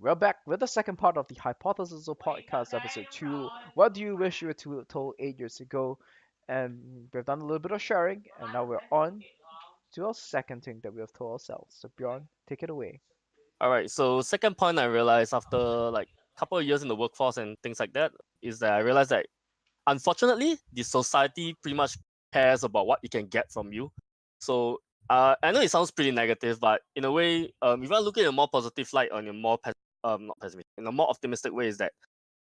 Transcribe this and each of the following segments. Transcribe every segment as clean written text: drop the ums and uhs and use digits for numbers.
we're back with the second part of the Hypothesizzle podcast, episode 2. What do you wish you were told 8 years ago? And we've done a little bit of sharing, and now we're on to our second thing that we have told ourselves. So, Bjorn, take it away. All right. So second point I realized after like couple of years in the workforce and things like that is that I realized that unfortunately the society pretty much cares about what it can get from you. So I know it sounds pretty negative, but in a way, if I look at a more positive light on a more not pessimistic, in a more optimistic way, is that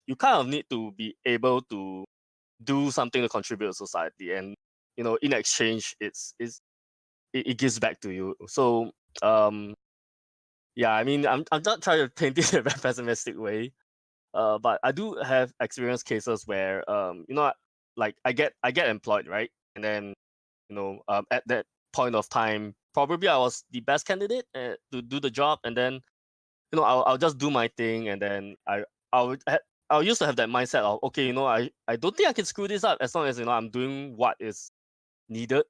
you kind of need to be able to do something to contribute to society, and in exchange, it gives back to you. So um yeah, I mean, I'm not trying to paint it in a very pessimistic way, but I do have experienced cases where like I get employed, right, and then at that point of time, probably I was the best candidate to do the job, and then I'll just do my thing, and then I used to have that mindset of, okay, I don't think I can screw this up as long as I'm doing what is needed.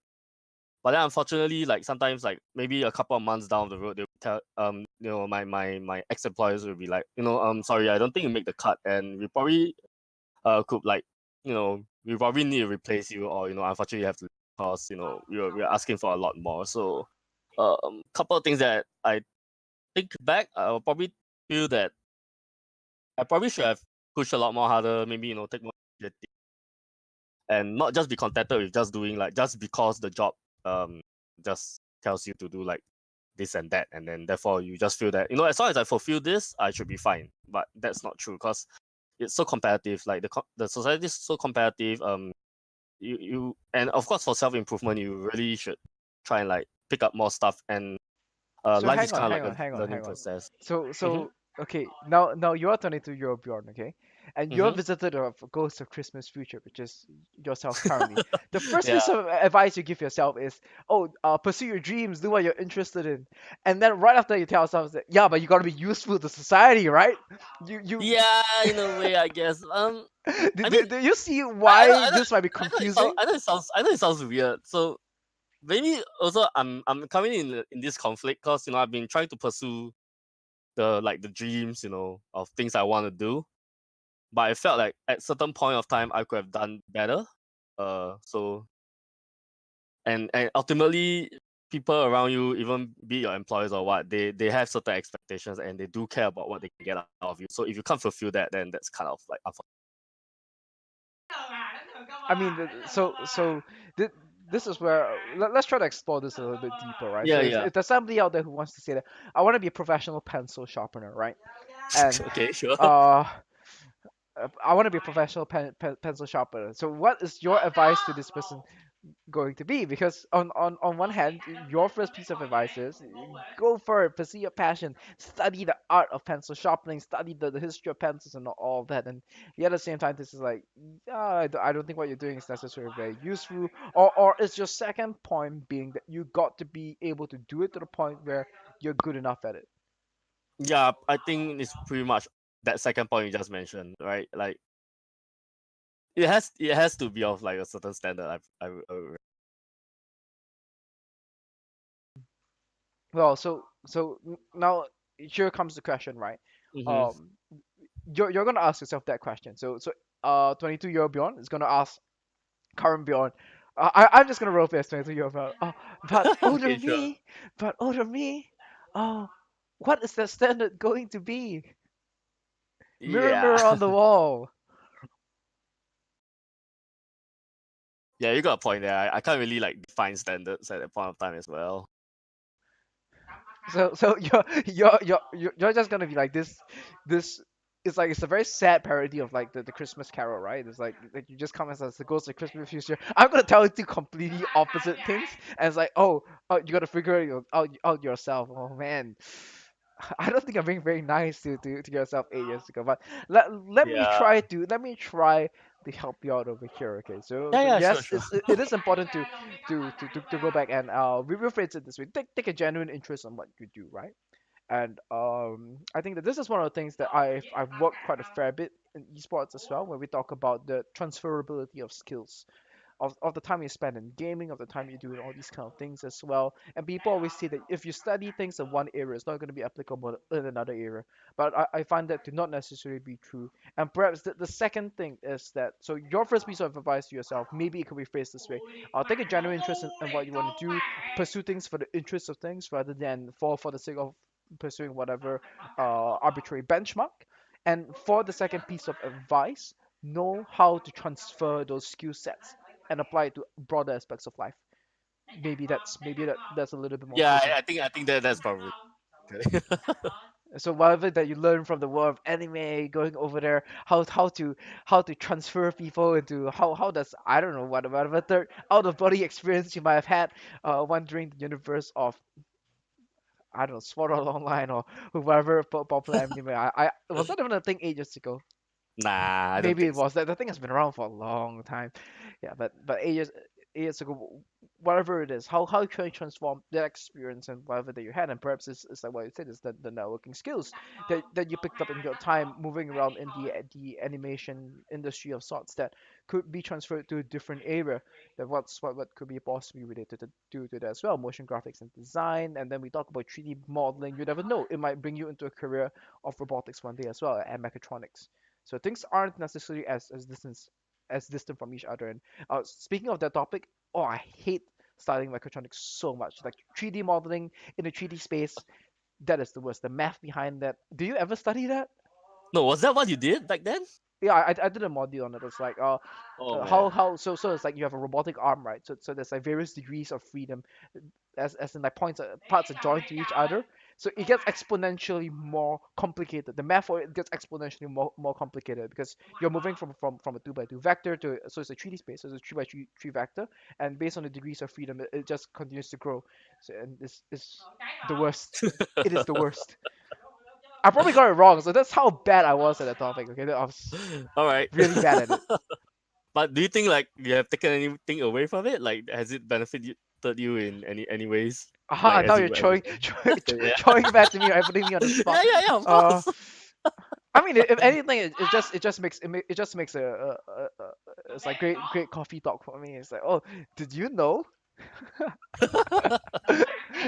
But then unfortunately, like sometimes, like maybe a couple of months down the road, they'll tell my ex employers will be like, sorry, I don't think you make the cut, and we probably could, like, we probably need to replace you, or unfortunately you have to, because we're asking for a lot more. So couple of things that I think back, I'll probably feel that I probably should have pushed a lot more harder, maybe take more initiative, and not just be contented with just doing, like, just because the job just tells you to do like this and that, and then therefore you just feel that as long as I fulfill this, I should be fine. But that's not true, because it's so competitive. Like the society is so competitive. You and of course for self improvement, you really should try and like pick up more stuff. And So, life hang is on, kind of hang like on, a hang on, learning hang on. process. So, Mm-hmm. so okay, now you're 22, you're Bjorn, okay? And you're Mm-hmm. visited of Ghost of Christmas Future, which is yourself currently. The first Yeah. piece of advice you give yourself is, oh, pursue your dreams, do what you're interested in. And then right after you tell yourself that, yeah, but you gotta be useful to society, right? You Yeah, in a way, I guess. do, I mean, do you see I know, why I know, this might be I know it sounds, confusing? I know it sounds weird. So maybe also I'm coming in this conflict, because I've been trying to pursue the dreams, of things I want to do, but I felt like at certain point of time I could have done better. So and ultimately, people around you, even be your employers or what, they have certain expectations, and they do care about what they can get out of you. So if you can't fulfill that, then that's kind of like I mean, th- this is where let's try to explore this a little bit deeper, right? yeah, So yeah. if there's somebody out there who wants to say that I want to be a professional pencil sharpener, right? And Okay, sure. uh, I want to be a professional pencil sharpener. So what is your advice to this person going to be? Because on one hand, your first piece of advice is go for it, pursue your passion, study the art of pencil sharpening, study the history of pencils and all of that. And yet at the same time, this is like, I don't think what you're doing is necessarily very useful. Or is your second point being that you got to be able to do it to the point where you're good enough at it? Yeah, I think it's pretty much that second point you just mentioned, right? Like it has to be of like a certain standard. Well, now here comes the question, right? Mm-hmm. Um, you're gonna ask yourself that question. 22-year-old Bjorn is gonna ask current Bjorn. I'm just gonna roll this 22-year-old Bjorn. Oh, but older Okay, sure. me, but older me. Oh, what is the standard going to be? Mirror, Yeah. mirror on the wall. Yeah, you got a point there. I can't really like define standards at that point of time as well. So you're just gonna be like this. It's like it's a very sad parody of like the Christmas Carol, right? It's like you just come as the ghost of Christmas future. I'm gonna tell you two completely opposite things, and it's like, oh, you gotta figure it out yourself. Oh man, I don't think I'm being very nice to yourself 8 years ago. But Yeah. let me try to help you out over here. Okay, Yeah, so yeah, sure, yes, sure. it is important to go back and rephrase it this way. Take a genuine interest in what you do, right? And I think that this is one of the things that I've worked quite a fair bit in esports as well, when we talk about the transferability of skills. of the time you spend in gaming, of the time you do all these kind of things as well. And people always say that if you study things in one area, it's not going to be applicable in another area. But I find that to not necessarily be true. And perhaps the second thing is that, so your first piece of advice to yourself, maybe it could be phrased this way: take a genuine interest in what you want to do, pursue things for the interest of things rather than for the sake of pursuing whatever arbitrary benchmark. And for the second piece of advice, know how to transfer those skill sets and apply it to broader aspects of life. That's a little bit more Yeah, clear. I think that's probably okay. So whatever that you learn from the world of anime, going over there, how to transfer people into how does, I don't know, whatever third out of body experience you might have had, wandering the universe of, I don't know, Sword Art Online or whatever popular anime. I was not even a thing ages ago. Nah, I don't Maybe think it so. was that the thing has been around for a long time. Yeah, but ages ago, whatever it is, how can you transform that experience and whatever that you had, and perhaps it's like what you said, is that the networking skills that you picked up in your time moving around in the animation industry of sorts, that could be transferred to a different area. That what could be possibly related to that as well, motion graphics and design. And then we talk about 3D modeling. You never know, it might bring you into a career of robotics one day as well, and mechatronics. So things aren't necessarily as distant from each other. And speaking of that topic, oh, I hate studying mechatronics so much. Like 3D modeling in a 3D space, that is the worst. The math behind that. Do you ever study that? No, was that what you did back then? Yeah, I did a module on it. It's like Oh man. how it's like you have a robotic arm, right? So there's like various degrees of freedom, as in like parts are joined to each other. So it gets exponentially more complicated. The math for it gets exponentially more complicated because you're moving from a 2 by 2 vector to, so it's a 3D space, so it's a 3 by 3 vector, and based on the degrees of freedom, it just continues to grow. So, and this is the worst. It is the worst. I probably got it wrong, so that's how bad I was at the topic. Okay, I was All right. really bad at it. But do you think like you have taken anything away from it? Like has it benefited you in any ways? Like Aha, now you're as you yeah. throwing back to me, right? Putting me on the spot. Yeah, of Uh, course. I mean, if anything, it just makes it's like great coffee talk for me. It's like, oh, did you know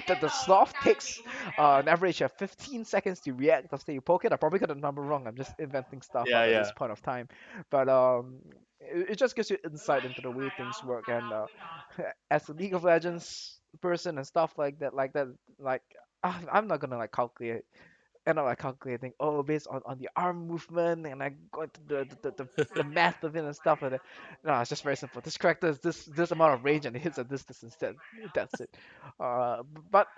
that the sloth takes an average of 15 seconds to react after you poke it? I probably got the number wrong. I'm just inventing stuff Yeah, up at this yeah. point of time, but it just gives you insight into the way things work. And as a League of Legends person and stuff like that, like I'm not gonna like calculate end up like calculating, oh, based on the arm movement, and I go into the math of it and stuff like that. No, it's just very simple. This character is this amount of range and it hits at this distance. That's it. But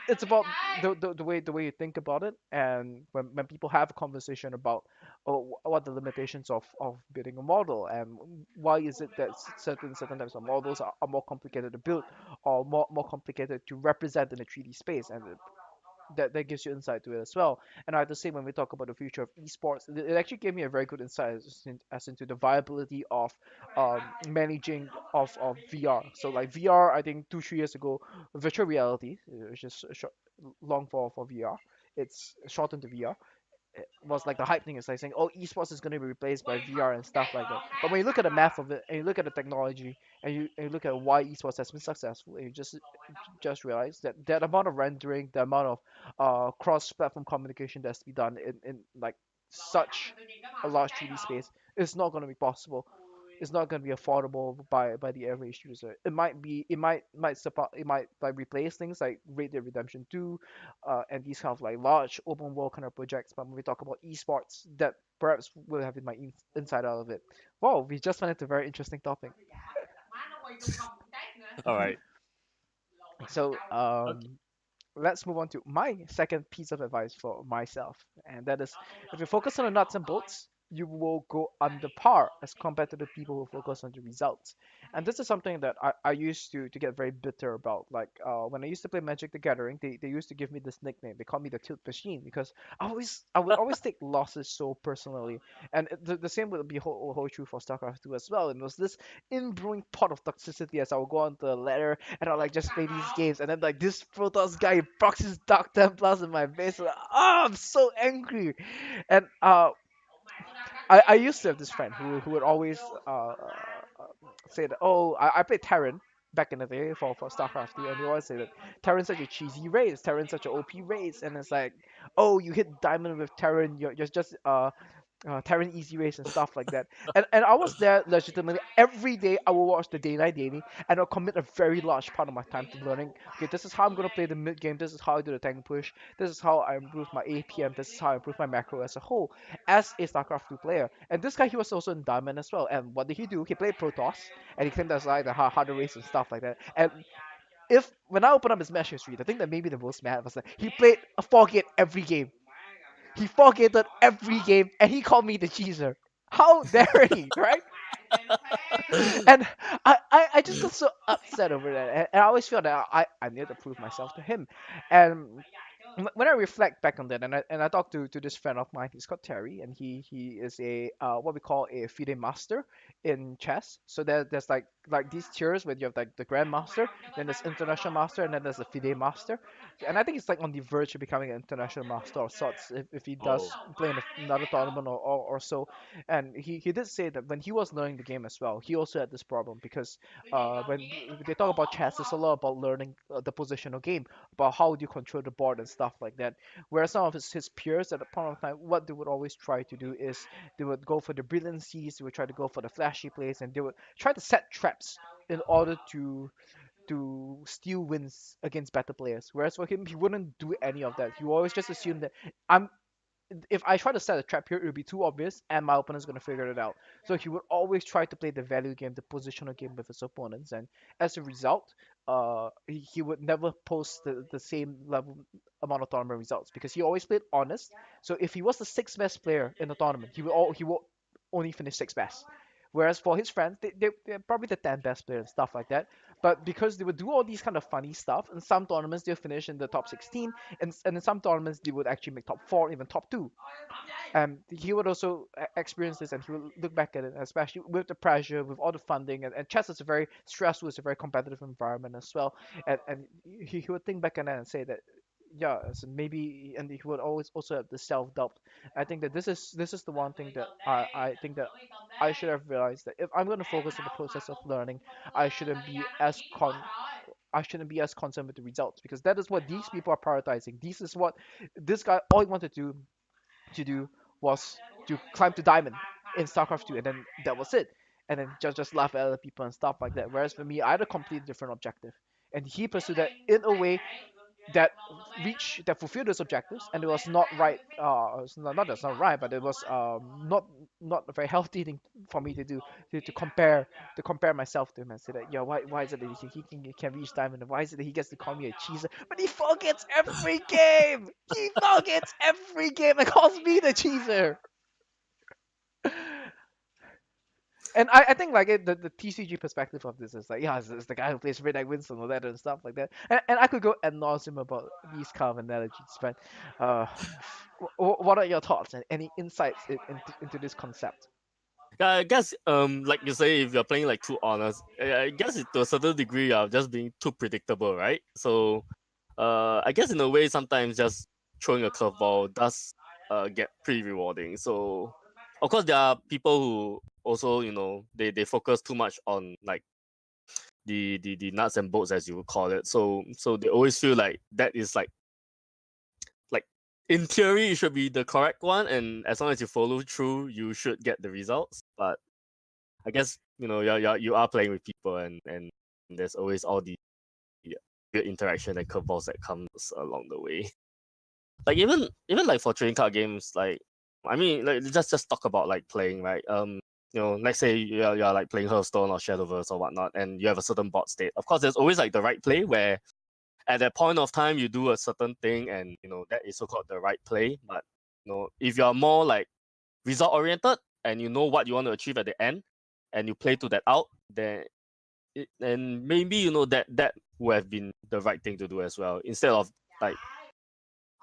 it's about the way you think about it. And when people have a conversation about, oh, what the limitations of building a model, and why is it that certain types of models are more complicated to build, or more complicated to represent in a 3D space, and that gives you insight to it as well. And I have to say, when we talk about the future of esports, it actually gave me a very good insight as into the viability of managing of VR. So like VR, I think 2 3 years ago, virtual reality, which is long for VR, it's shortened to VR, was like the hype thing. Is like saying, oh, esports is going to be replaced by VR and stuff like that. But when you look at the math of it, and you look at the technology, and you look at why esports has been successful, and you just realize that that amount of rendering, the amount of cross-platform communication that's to be done in like such a large 3D space is not going to be possible. It's not going to be affordable by the average user. It might like replace things like Red Dead Redemption 2, and these kind of like large open world kind of projects. But when we talk about esports, that perhaps will have been my inside out of it. Wow, we just went into a very interesting topic. All right. So Okay. let's move on to my second piece of advice for myself, and that is, if you focus on the nuts and bolts, you will go under par as compared to the people who focus on the results. And this is something that I used to get very bitter about. Like when I used to play Magic the Gathering, they used to give me this nickname. They call me the tilt machine because I would always take losses so personally. And the same would be hold true for StarCraft 2 as well. And it was this inbrewing pot of toxicity as I would go on the ladder, and I'll like just play these games, and then like this Protoss guy proxies Dark Templars in my face. Like, oh, I'm so angry. And I used to have this friend who would always say that, oh, I played Terran back in the day for StarCraft 2, and he always say that Terran's such a cheesy race, Terran's such a OP race, and it's like, oh, you hit diamond with Terran, you're just Terran Easy Race and stuff like that. And I was there legitimately every day. I will watch the Day Night Daily, and I'll commit a very large part of my time to learning. Okay, this is how I'm gonna play the mid game. This is how I do the tank push. This is how I improve my APM. This is how I improve my macro as a whole, as a StarCraft 2 player. And this guy, he was also in Diamond as well. And what did he do? He played Protoss, and he claimed that's like the harder race and stuff like that. And if when I open up his match history, the thing that made me the most mad was that he played a 4-gate every game. He 4-gated every game, and he called me the cheeser. How dare he, right? And I just got so upset over that, and I always feel that I need to prove myself to him. And when I reflect back on that, and I talked to this friend of mine, he's called Terry, and he is a what we call a FIDE master in chess. So there's like these tiers where you have like the Grandmaster, then there's International Master, and then there's the FIDE Master. And I think it's like on the verge of becoming an International Master of sorts if he does Oh, play in another tournament or so. And he did say that when he was learning the game as well, he also had this problem because when they talk about chess, it's a lot about learning the positional game, about how do you control the board and stuff like that. Whereas some of his peers at the point of time, what they would always try to do is they would go for the brilliancies, they would try to go for the flashy plays, and they would try to set traps in order to steal wins against better players. Whereas for him, he wouldn't do any of that. He would always just assume that I'm if I try to set a trap here, it would be too obvious, and my opponent's gonna figure it out. So he would always try to play the value game, the positional game with his opponents, and as a result, he would never post the same level amount of tournament results because he always played honest. So if he was the sixth best player in the tournament, he would only finish sixth best. Whereas for his friends, they're probably the 10th best player and stuff like that. But because they would do all these kind of funny stuff, in some tournaments they'll finish in the top 16, and in some tournaments they would actually make top 4, even top 2. He would also experience this, and he would look back at it, especially with the pressure, with all the funding, and chess is a very stressful, it's a very competitive environment as well. And he would think back on that and say that, yeah, so maybe, and he would always also have the self doubt. I think that this is the one thing that I think that I should have realized that if I'm going to focus on the process of learning, I shouldn't be as con I shouldn't be as concerned with the results because that is what these people are prioritizing. This is what this guy all he wanted to do was to climb to diamond in StarCraft 2, and then that was it. And then just laugh at other people and stuff like that. Whereas for me, I had a completely different objective, and he pursued that in a way that that fulfilled those objectives, and it was not right. It's not that's not right, but it was not a very healthy thing for me to do to compare myself to him and say that, yeah, why is it that he can reach diamond, and why is it that he gets to call me a cheeser, but he forgets every game. He forgets every game and calls me the cheeser. And I think like the TCG perspective of this is like, yeah, it's the guy who plays Red Knight Winston or that and stuff like that. And I could go ad nauseum about these kind of analogies, but uh, what are your thoughts and any insights into this concept? yeah, I guess like you say, if you're playing like too honest, I guess to a certain degree you're just being too predictable, right? So I guess in a way sometimes just throwing a curveball does get pretty rewarding. So of course there are people who also, they focus too much on like the nuts and bolts, as you would call it. So they always feel like that is like in theory it should be the correct one, and as long as you follow through you should get the results. But I guess you are playing with people, and there's always all the good interaction and curveballs that comes along the way. Like even like for trading card games, like I mean, like just talk about like playing, right? Let's say you're like playing Hearthstone or Shadowverse or whatnot, and you have a certain board state. Of course, there's always like the right play where at that point of time you do a certain thing, and that is so called the right play. But if you're more like result oriented and you know what you want to achieve at the end, and you play to that out, then maybe that would have been the right thing to do as well, instead of like,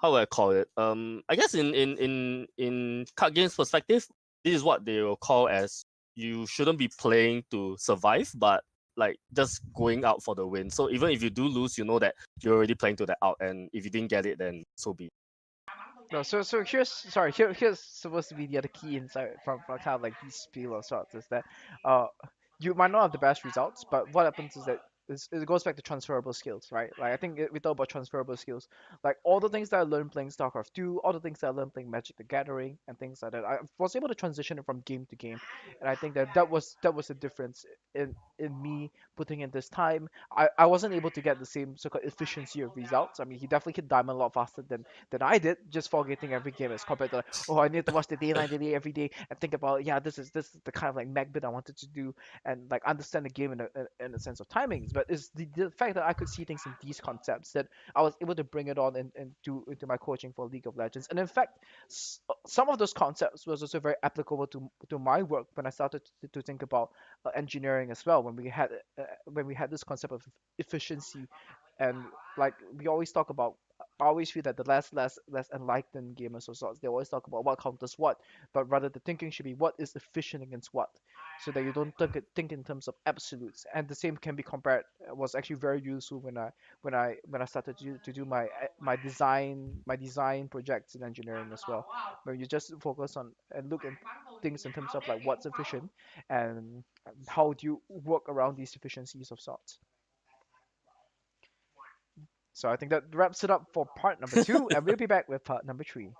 how do I call it? I guess in card games perspective, this is what they will call as you shouldn't be playing to survive, but like just going out for the win. So even if you do lose, you know that you're already playing to the out, and if you didn't get it, then so be it. No, so here's supposed to be the other key insight from kind of like these spiel of sorts is that uh you might not have the best results, but what happens is that it goes back to transferable skills, right? Like I think we talk about transferable skills, like all the things that I learned playing StarCraft 2, all the things that I learned playing Magic the Gathering, and things like that. I was able to transition it from game to game, and I think that was the difference in me putting in this time. I wasn't able to get the same so-called efficiency of results. I mean, he definitely hit diamond a lot faster than I did, just forgetting every game as compared to like, oh, I need to watch the Dayline Daily every day and think about, yeah, this is the kind of like mag bit I wanted to do, and like understand the game in a sense of timings. But it's the fact that I could see things in these concepts that I was able to bring it on into my coaching for League of Legends. And in fact, some of those concepts was also very applicable to my work when I started to think about engineering as well. When we had this concept of efficiency, and like we always talk about. I always feel that the less enlightened gamers or sorts, they always talk about what counters what, but rather the thinking should be what is efficient against what, so that you don't think in terms of absolutes. And the same can be compared, was actually very useful when I started to do my design projects in engineering as well, where you just focus on and look at things in terms of like what's efficient and how do you work around these efficiencies of sorts. So I think that wraps it up for part number two, and we'll be back with part number three.